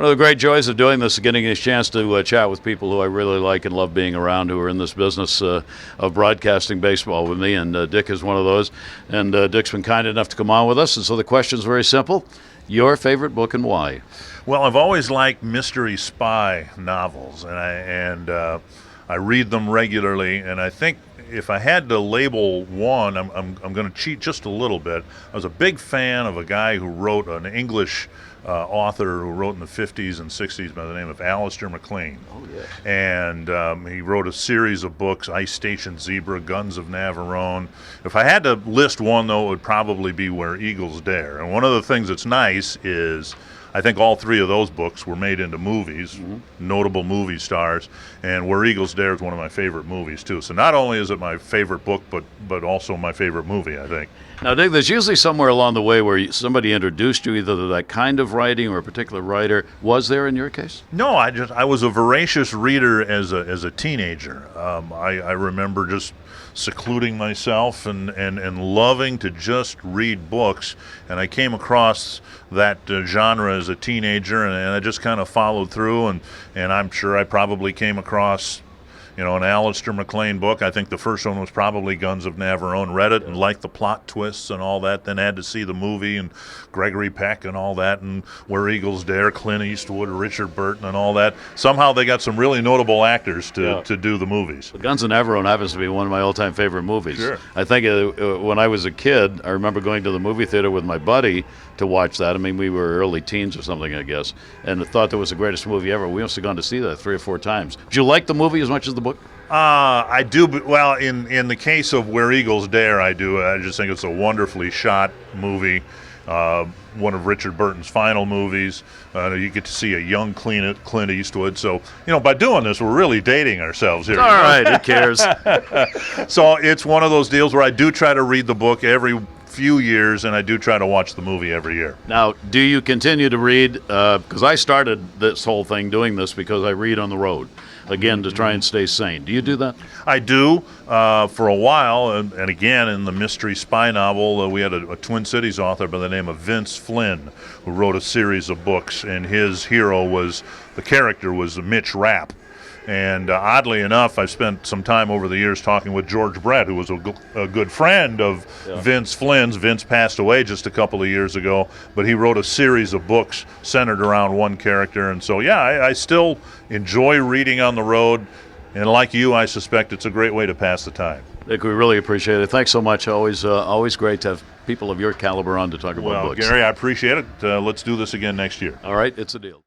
One of the great joys of doing this is getting a chance to chat with people who I really like and love being around, who are in this business of broadcasting baseball with me, and Dick is one of those. And Dick's been kind enough to come on with us, and so the question is very simple. Your favorite book and why? Well, I've always liked mystery spy novels, and I read them regularly, and I think if I had to label one, I'm going to cheat just a little bit. I was a big fan of a guy who wrote, an English author who wrote in the 50s and 60s by the name of Alistair MacLean. Oh, yeah. And he wrote a series of books, Ice Station Zebra, Guns of Navarone. If I had to list one, though, it would probably be Where Eagles Dare. And one of the things that's nice is I think all three of those books were made into movies, notable movie stars, and Where Eagles Dare is one of my favorite movies, too. So not only is it my favorite book, but also my favorite movie, I think. Now, Dick, there's usually somewhere along the way where somebody introduced you either to that kind of writing or a particular writer. Was there in your case? No, I was a voracious reader as a teenager. I remember just secluding myself and loving to just read books, and I came across that genre as a teenager, and I just kind of followed through, and I'm sure I probably came across an Alistair MacLean book. I think the first one was probably Guns of Navarone. Read it and liked the plot twists and all that. Then had to see the movie and Gregory Peck and all that, and Where Eagles Dare, Clint Eastwood, Richard Burton and all that. Somehow they got some really notable actors to do the movies. Guns of Navarone happens to be one of my all-time favorite movies. Sure. I think when I was a kid, I remember going to the movie theater with my buddy to watch that. I mean, we were early teens or something, I guess, and thought that was the greatest movie ever. We must have gone to see that 3 or 4 times. Did you like the movie as much as the book? I do. Well, in the case of Where Eagles Dare, I do. I just think it's a wonderfully shot movie. One of Richard Burton's final movies. You get to see a young Clint Eastwood. So, by doing this, we're really dating ourselves here. All right, who cares? So it's one of those deals where I do try to read the book every few years, and I do try to watch the movie every year. Now, do you continue to read? Because I started this whole thing doing this because I read on the road, again, to try and stay sane. Do you do that? I do. For a while, and again, in the mystery spy novel, we had a Twin Cities author by the name of Vince Flynn, who wrote a series of books, and his hero the character was Mitch Rapp. And oddly enough, I spent some time over the years talking with George Brett, who was a good friend of Vince Flynn's. Vince passed away just a couple of years ago, but he wrote a series of books centered around one character. And so, I still enjoy reading on the road. And like you, I suspect it's a great way to pass the time. Nick, we really appreciate it. Thanks so much. Always great to have people of your caliber on to talk about books. Well, Gary, I appreciate it. Let's do this again next year. All right, it's a deal.